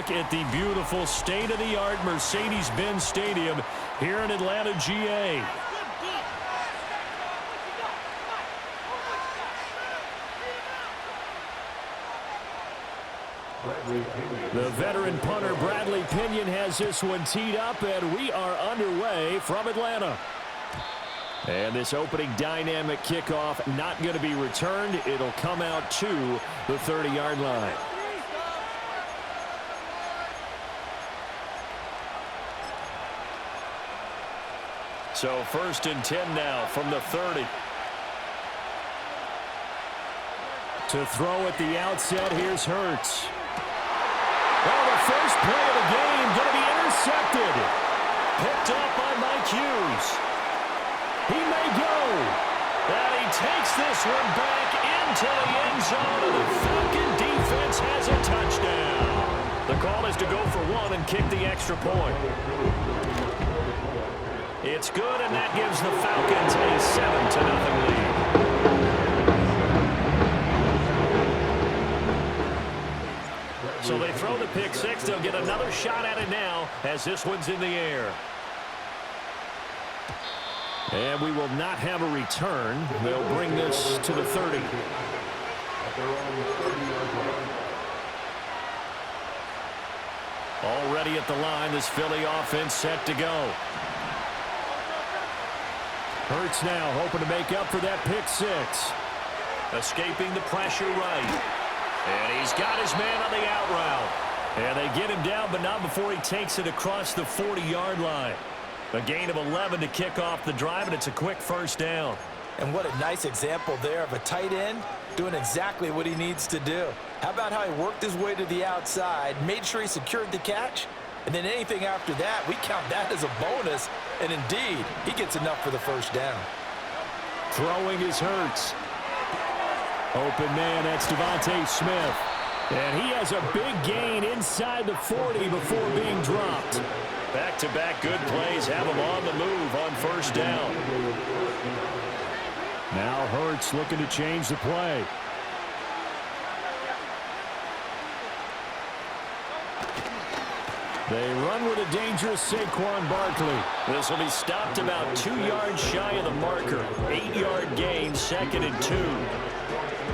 look at the beautiful state-of-the-art Mercedes-Benz Stadium here in Atlanta, GA. The veteran punter Bradley Pinion has this one teed up, and we are underway from Atlanta. And this opening dynamic kickoff not going to be returned. It'll come out to the 30-yard line. So 1st and 10 now from the 30. To throw at the outset, here's Hurts. Oh, the first play of the game going to be intercepted. Picked up by Mike Hughes. He may go. And he takes this one back into the end zone, and the Falcon defense has a touchdown. The call is to go for one and kick the extra point. It's good, and that gives the Falcons a 7-0 lead. So they throw the pick six. They'll get another shot at it now as this one's in the air. And we will not have a return. They'll bring this to the 30. Already at the line, this Philly offense set to go. Hurts now hoping to make up for that pick six. Escaping the pressure right. And he's got his man on the out route. And they get him down, but not before he takes it across the 40-yard line. A gain of 11 to kick off the drive, and it's a quick first down. And what a nice example there of a tight end doing exactly what he needs to do. How about how he worked his way to the outside, made sure he secured the catch, and then anything after that, we count that as a bonus. And indeed, he gets enough for the first down. Throwing his Hurts. Open man, that's Devontae Smith. And he has a big gain inside the 40 before being dropped. Back-to-back good plays have him on the move on first down. Now Hurts looking to change the play. They run with a dangerous Saquon Barkley. This will be stopped about 2 yards shy of the marker. 8-yard gain, 2nd and 2.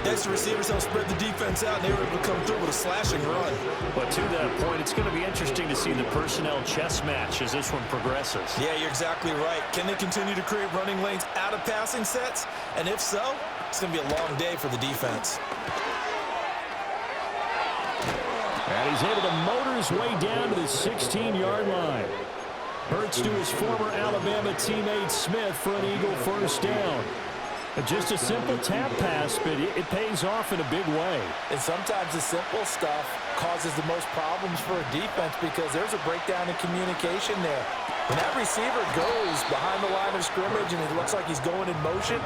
Next, the receivers help spread the defense out, and they were able to come through with a slashing run. But to that point, it's going to be interesting to see the personnel chess match as this one progresses. Yeah, you're exactly right. Can they continue to create running lanes out of passing sets? And if so, it's going to be a long day for the defense. And he's able to motor his way down to the 16-yard line. Hurts to his former Alabama teammate Smith for an Eagle first down. Just a simple tap pass, but it pays off in a big way. And sometimes the simple stuff causes the most problems for a defense because there's a breakdown in communication there. When that receiver goes behind the line of scrimmage and it looks like he's going in motion,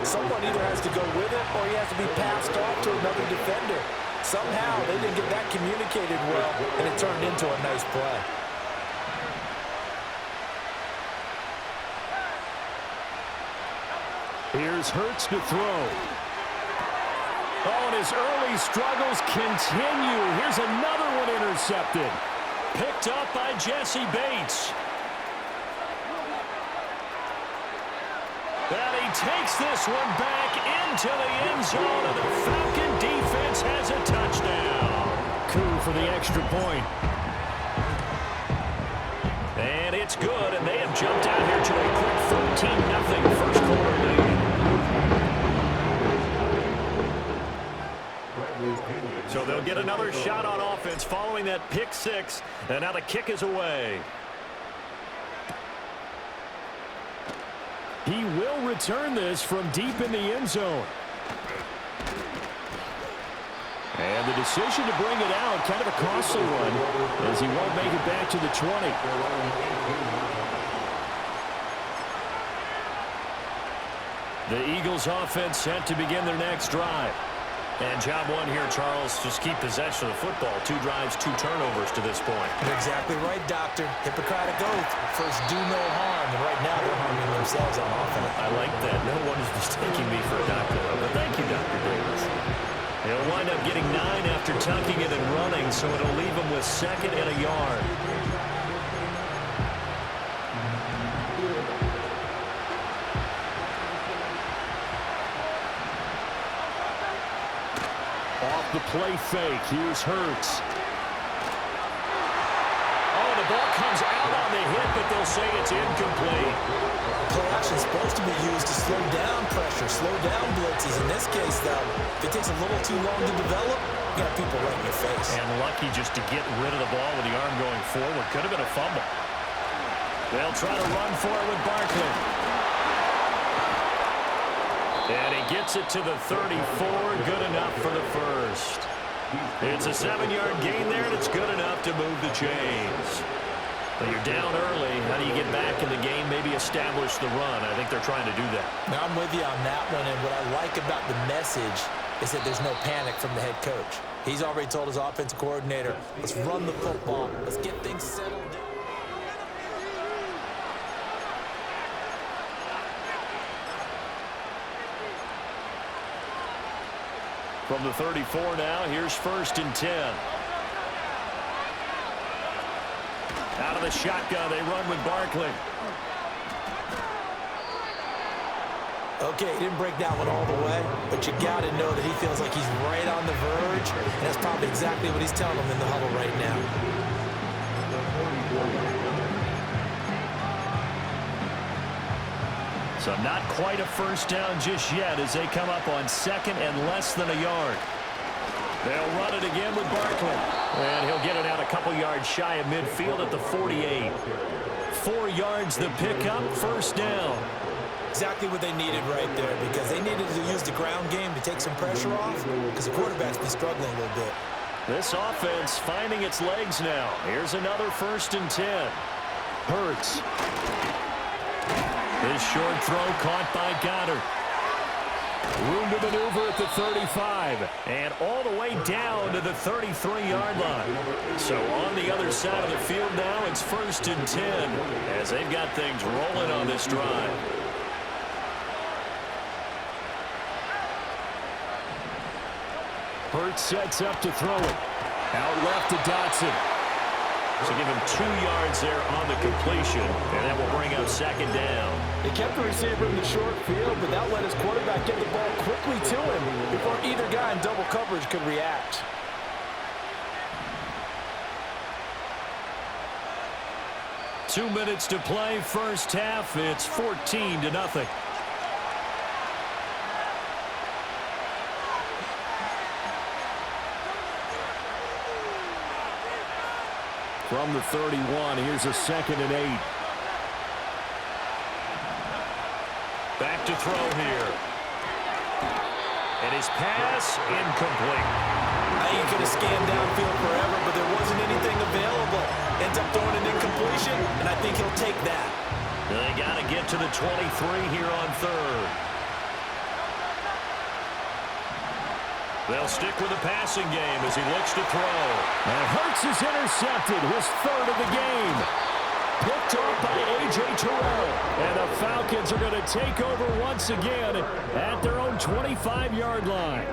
someone either has to go with it or he has to be passed off to another defender. Somehow they didn't get that communicated well, and it turned into a nice play. Here's Hurts to throw. Oh, and his early struggles continue. Here's another one intercepted. Picked up by Jesse Bates. And he takes this one back into the end zone, and the Falcon defense has a touchdown. Coup for the extra point. And it's good, and they have jumped out here to a quick 13-0 first quarter lead. So they'll get another shot on offense following that pick six, and now the kick is away. He will return this from deep in the end zone. And the decision to bring it out, kind of a costly one, as he won't make it back to the 20. The Eagles offense set to begin their next drive. And job one here, Charles, just keep possession of the football. 2 drives, 2 turnovers to this point. You're exactly right, Doctor. Hippocratic oath. First, do no harm. And right now, they're harming themselves on offense. I like that. No one is mistaking me for a doctor, though. But thank you, Dr. Davis. He'll wind up getting 9 after tucking it and running, so it'll leave him with 2nd and a yard. Off the play fake, here's Hurts. Oh, the ball comes out on the hit, but they'll say it's incomplete. Play action is supposed to be used to slow down pressure, slow down blitzes. In this case, though, if it takes a little too long to develop, you got people right in your face. And lucky just to get rid of the ball with the arm going forward. Could have been a fumble. They'll try to run for it with Barkley. And he gets it to the 34. Good enough for the first. It's a 7-yard gain there, and it's good enough to move the chains. But you're down early. How do you get back in the game, maybe establish the run? I think they're trying to do that. Now, I'm with you on that one, and what I like about the message is that there's no panic from the head coach. He's already told his offensive coordinator, let's run the football. Let's get things settled down. From the 34 now, here's 1st and 10. Out of the shotgun, they run with Barkley. Okay, he didn't break that one all the way, but you got to know that he feels like he's right on the verge, and that's probably exactly what he's telling them in the huddle right now. So not quite a first down just yet as they come up on 2nd and less than a yard. They'll run it again with Barkley. And he'll get it out a couple yards shy of midfield at the 48. 4 yards the pickup, 1st down. Exactly what they needed right there, because they needed to use the ground game to take some pressure off, because the quarterback's been struggling a little bit. This offense finding its legs now. Here's another 1st and 10. Hurts. His short throw caught by Goddard. Room to maneuver at the 35. And all the way down to the 33-yard line. So on the other side of the field now, it's 1st and 10 as they've got things rolling on this drive. Hurts sets up to throw it. Out left to Dotson. So give him 2 yards there on the completion, and that will bring up 2nd down. They kept the receiver in the short field, but that let his quarterback get the ball quickly to him before either guy in double coverage could react. Two minutes to play, first half. It's 14-0. From the 31, here's a 2nd and 8. Back to throw here. And his pass incomplete. He could have scanned downfield forever, but there wasn't anything available. Ends up throwing an incompletion, and I think he'll take that. They got to get to the 23 here on 3rd. They'll stick with the passing game as he looks to throw. And Hurts is intercepted, his 3rd of the game. Picked off by A.J. Terrell. And the Falcons are going to take over once again at their own 25-yard line.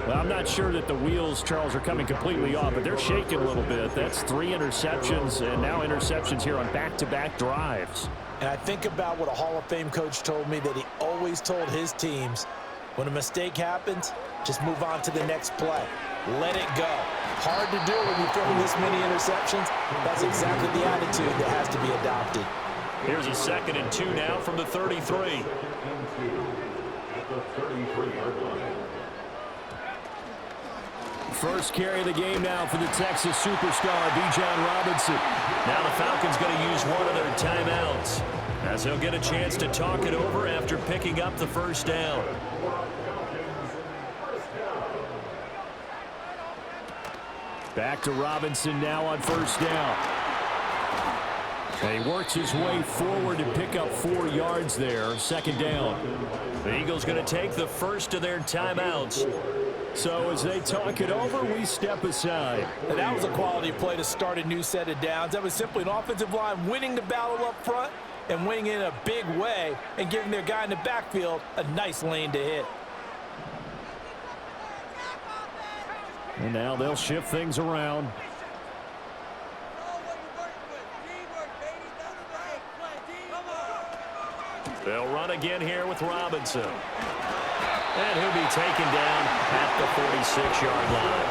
Well, I'm not sure that the wheels, Charles, are coming completely off, but they're shaking a little bit. That's 3 interceptions, and now interceptions here on back-to-back drives. And I think about what a Hall of Fame coach told me, that he always told his teams, when a mistake happens, just move on to the next play. Let it go. Hard to do when you're throwing this many interceptions. That's exactly the attitude that has to be adopted. Here's a 2nd and 2 now from the 33. First carry of the game now for the Texas superstar, Bijan Robinson. Now the Falcons going to use one of their timeouts as they'll get a chance to talk it over after picking up the 1st down. Back to Robinson now on 1st down. And he works his way forward to pick up 4 yards there. 2nd down. The Eagles going to take the first of their timeouts. So as they talk it over, we step aside. And that was a quality play to start a new set of downs. That was simply an offensive line winning the battle up front and winning in a big way and giving their guy in the backfield a nice lane to hit. And now they'll shift things around. They'll run again here with Robinson. And he'll be taken down at the 46-yard line.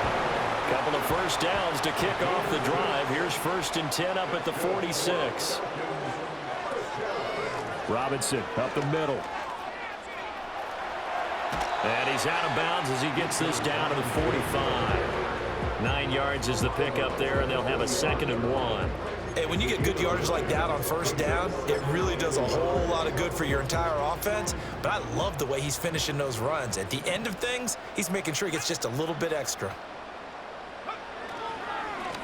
Couple of first downs to kick off the drive. Here's 1st and 10 up at the 46. Robinson up the middle. And he's out of bounds as he gets this down to the 45. 9 yards is the pickup there, and they'll have a 2nd and 1. Hey, when you get good yardage like that on first down, it really does a whole lot of good for your entire offense. But I love the way he's finishing those runs. At the end of things, he's making sure he gets just a little bit extra.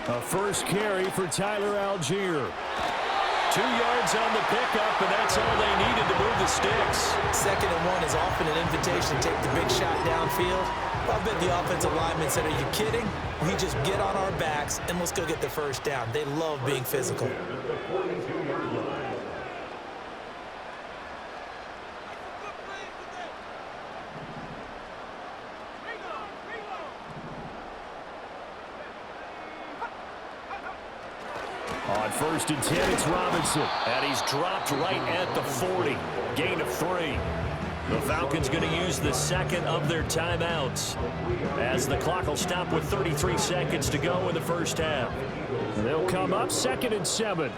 A first carry for Tyler Algier. 2 yards on the pickup, and that's all they needed to move the sticks. 2nd and 1 is often an invitation to take the big shot downfield. I bet the offensive lineman said, are you kidding? We just get on our backs and let's go get the first down. They love being physical. On 1st and 10, it's Robinson. And he's dropped right at the 40. Gain of 3. The Falcons going to use the 2nd of their timeouts as the clock will stop with 33 seconds to go in the first half. And they'll come up 2nd and 7.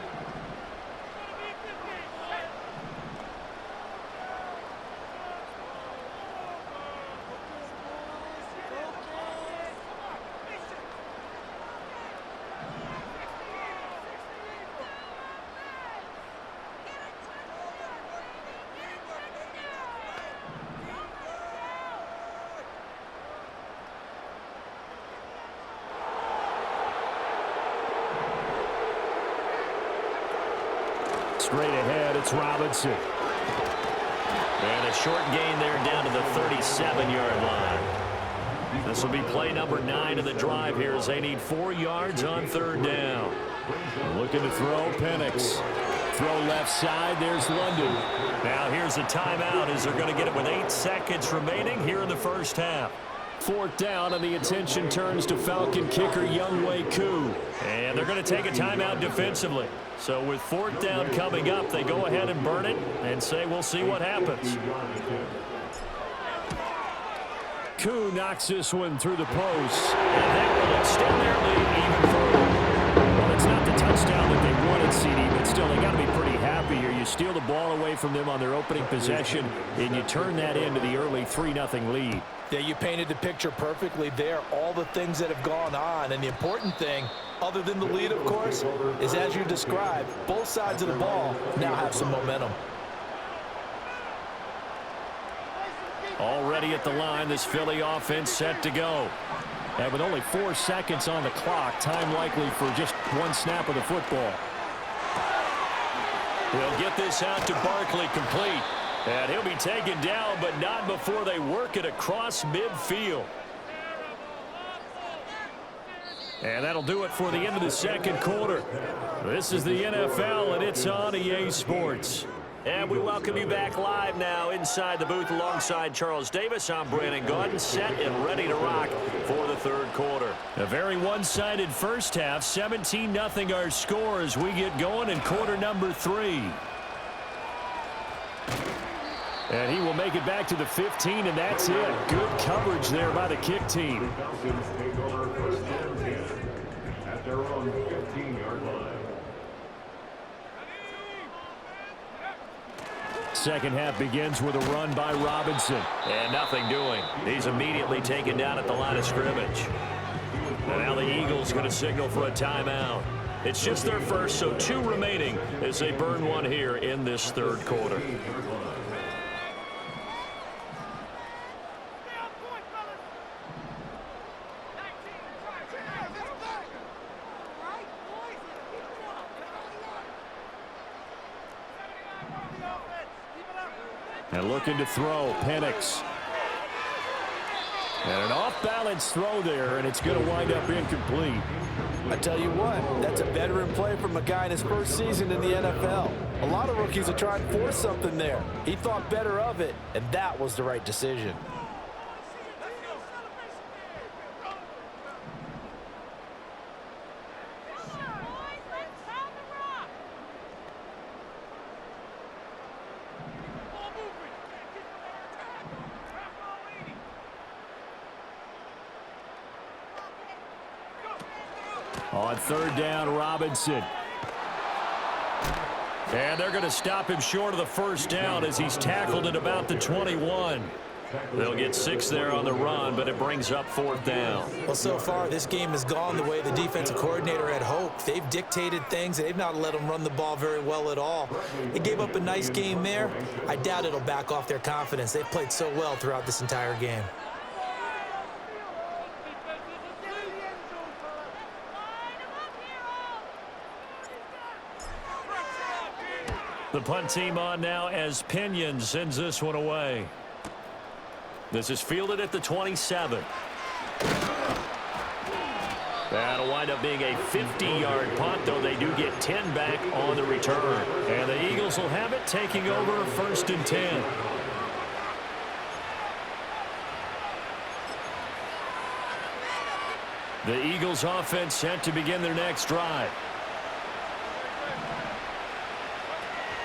Straight ahead, it's Robinson. And a short gain there down to the 37-yard line. This will be play number 9 of the drive here as they need 4 yards on 3rd down. Looking to throw, Penix. Throw left side, there's London. Now here's a timeout as they're going to get it with 8 seconds remaining here in the first half. 4th down, and the attention turns to Falcon kicker Younghoe Koo. And they're going to take a timeout defensively. So with 4th down coming up, they go ahead and burn it and say we'll see what happens. Koo knocks this one through the post. And that will extend their lead even further. Well, it's not the touchdown that they wanted, CD, but still, they got to be pretty happy here. You steal the ball away from them on their opening possession, and you turn that into the early 3-0 lead. Yeah, you painted the picture perfectly there, all the things that have gone on. And the important thing, other than the lead, of course, is as you described, both sides of the ball now have some momentum. Already at the line, this Philly offense set to go. And with only 4 seconds on the clock, time likely for just 1 snap of the football. They'll get this out to Barkley complete. And he'll be taken down, but not before they work it across midfield. And that'll do it for the end of the 2nd quarter. This is the NFL, and it's on EA Sports. And we welcome you back live now inside the booth alongside Charles Davis. I'm Brandon Gaudin, set and ready to rock for the 3rd quarter. A very one-sided first half, 17-0 our score as we get going in quarter number 3. And he will make it back to the 15, and that's it. Good coverage there by the kick team. At their own 15-yard line. Second half begins with a run by Robinson. And nothing doing. He's immediately taken down at the line of scrimmage. And now the Eagles going to signal for a timeout. It's just their first, so 2 remaining as they burn one here in this 3rd quarter. And looking to throw, Penix. And an off-balance throw there, and it's going to wind up incomplete. I tell you what, that's a veteran play from a guy in his first season in the NFL. A lot of rookies are trying to force something there. He thought better of it, and that was the right decision. On third down, Robinson. And they're going to stop him short of the first down as he's tackled at about the 21. They'll get 6 there on the run, but it brings up fourth down. Well, so far, this game has gone the way the defensive coordinator had hoped. They've dictated things. They've not let them run the ball very well at all. They gave up a nice game there. I doubt it'll back off their confidence. They've played so well throughout this entire game. The punt team on now as Pinion sends this one away. This is fielded at the 27. That'll wind up being a 50-yard punt, though they do get 10 back on the return. And the Eagles will have it, taking over first and 10. The Eagles offense set to begin their next drive.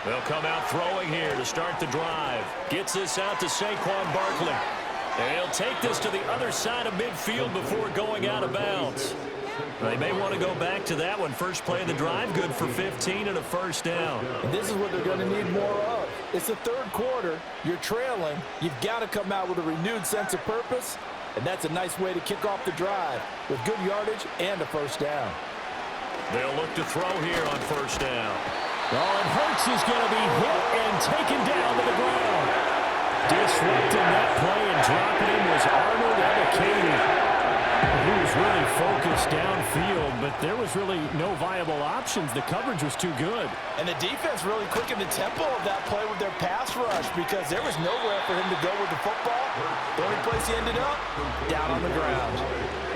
They'll come out throwing here to start the drive. Gets this out to Saquon Barkley. And he'll take this to the other side of midfield before going out of bounds. They may want to go back to that one. First play of the drive, good for 15 and a first down. And this is what they're going to need more of. It's the third quarter. You're trailing. You've got to come out with a renewed sense of purpose. And that's a nice way to kick off the drive with good yardage and a first down. They'll look to throw here on first down. Oh, and Hurts is going to be hit and taken down to the ground. Disrupting that play and dropping him was Arnold Ebiketie. He was really focused downfield, but there was really no viable options. The coverage was too good. And the defense really quickened the tempo of that play with their pass rush because there was nowhere for him to go with the football. The only place he ended up, down on the ground.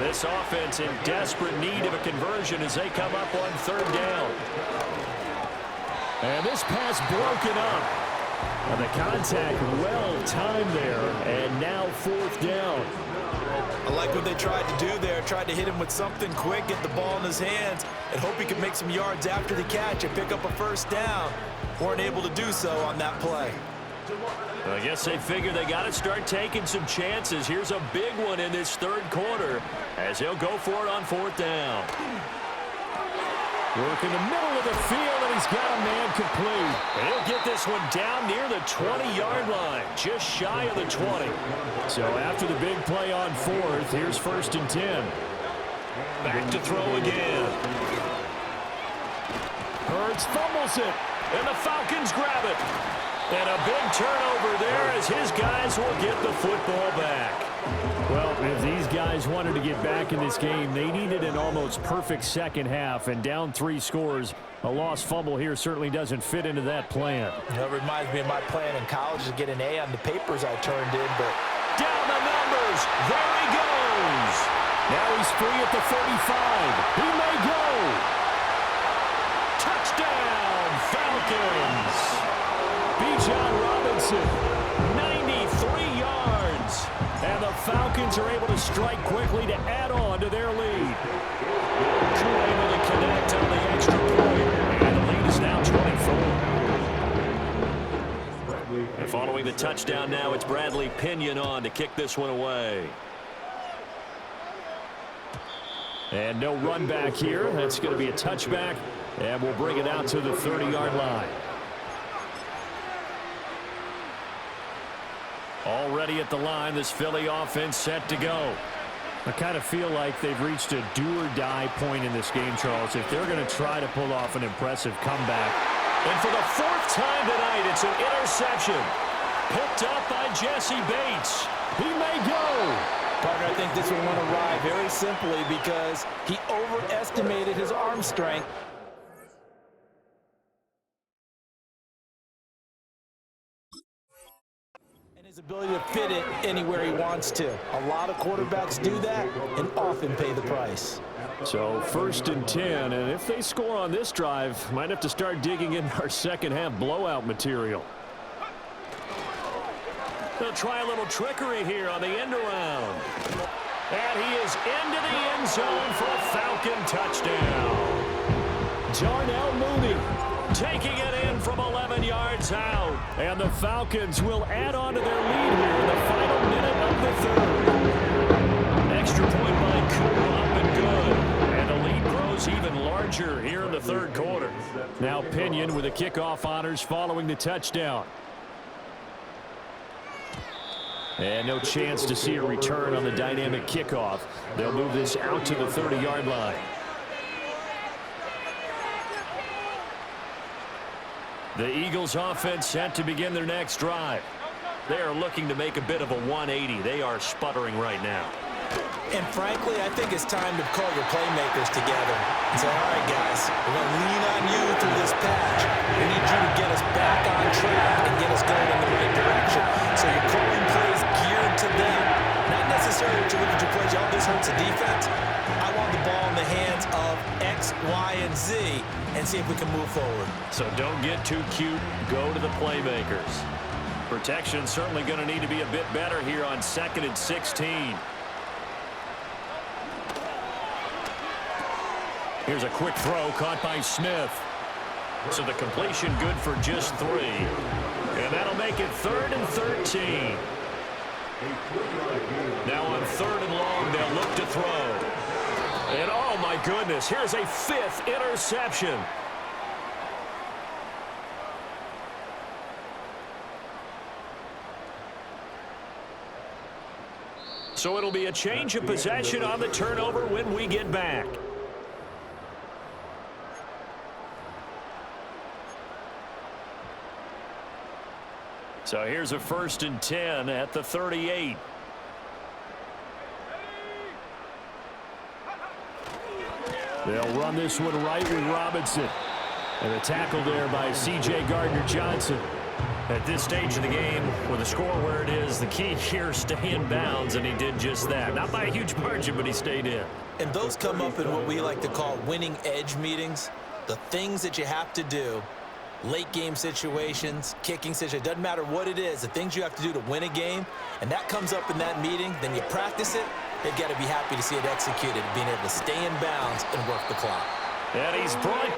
This offense in desperate need of a conversion as they come up on third down. And this pass broken up. And the contact well timed there. And now fourth down. I like what they tried to do there. Tried to hit him with something quick, get the ball in his hands, and hope he could make some yards after the catch and pick up a first down. Weren't able to do so on that play. I guess they figure they got to start taking some chances. Here's a big one in this third quarter as he'll go for it on fourth down. Work in the middle of the field, and he's got a man complete. And he'll get this one down near the 20-yard line, just shy of the 20. So after the big play on fourth, here's first and 10. Back to throw again. Hurts fumbles it, and the Falcons grab it. And a big turnover there as his guys will get the football back. Well, if these guys wanted to get back in this game, they needed an almost perfect second half, and down 3 scores. A lost fumble here certainly doesn't fit into that plan. That reminds me of my plan in college to get an A on the papers I turned in, but down the numbers. There he goes. Now he's free at the 35. He may go. Touchdown, Falcons. Bijan Robinson, 93 yards. And the Falcons are able to strike quickly to add on to their lead. Crew able to connect on the extra point. And the lead is now 24. And following the touchdown now, it's Bradley Pinion on to kick this one away. And no run back here. That's going to be a touchback. And we'll bring it out to the 30-yard line. Already at the line, this Philly offense set to go. I kind of feel like they've reached a do-or-die point in this game, Charles, if they're going to try to pull off an impressive comeback. And for the 4th time tonight, it's an interception. Picked up by Jesse Bates. He may go. Partner, I think this one went awry very simply because he overestimated his arm strength. His ability to fit it anywhere he wants to. A lot of quarterbacks do that and often pay the price. So first and 10, and if they score on this drive, might have to start digging in our second half blowout material. They'll try a little trickery here on the end around. And he is into the end zone for a Falcon touchdown. Darnell Mooney taking it in from 11 yards out. And the Falcons will add on to their lead here in the final minute of the third. Extra point by Koo, up and good. And the lead grows gets even larger here in the third quarter. Now Pinion with the kickoff honors following the touchdown. And no chance to see a return on the dynamic kickoff. They'll move this out to the 30-yard line. The Eagles offense set to begin their next drive. They are looking to make a bit of a 180. They are sputtering right now. And frankly, I think it's time to call your playmakers together and say, all right, guys, we're going to lean on you through this patch. We need you to get us back on track and get us going in the right direction. So you're calling plays geared to them. Not necessarily to look at your plays, oh, this hurts the defense. I want the ball in the hands of X, Y, and Z and see if we can move forward. So don't get too cute. Go to the playmakers. Protection certainly going to need to be a bit better here on 2nd and 16. Here's a quick throw caught by Smith. So the completion good for just 3. And that'll make it 3rd and 13. Now on 3rd and long, they'll look to throw. And oh my goodness, here's a 5th interception. So it'll be a change of possession on the turnover when we get back. So here's a 1st and 10 at the 38. They'll run this one right with Robinson. And a tackle there by C.J. Gardner-Johnson. At this stage of the game, with the score where it is, the key here is stay in bounds, and he did just that. Not by a huge margin, but he stayed in. And those come up in what we like to call winning edge meetings. The things that you have to do. Late game situations, kicking situations, doesn't matter what it is, the things you have to do to win a game, and that comes up in that meeting, then you practice it, they've got to be happy to see it executed, being able to stay in bounds and work the clock. And he's brought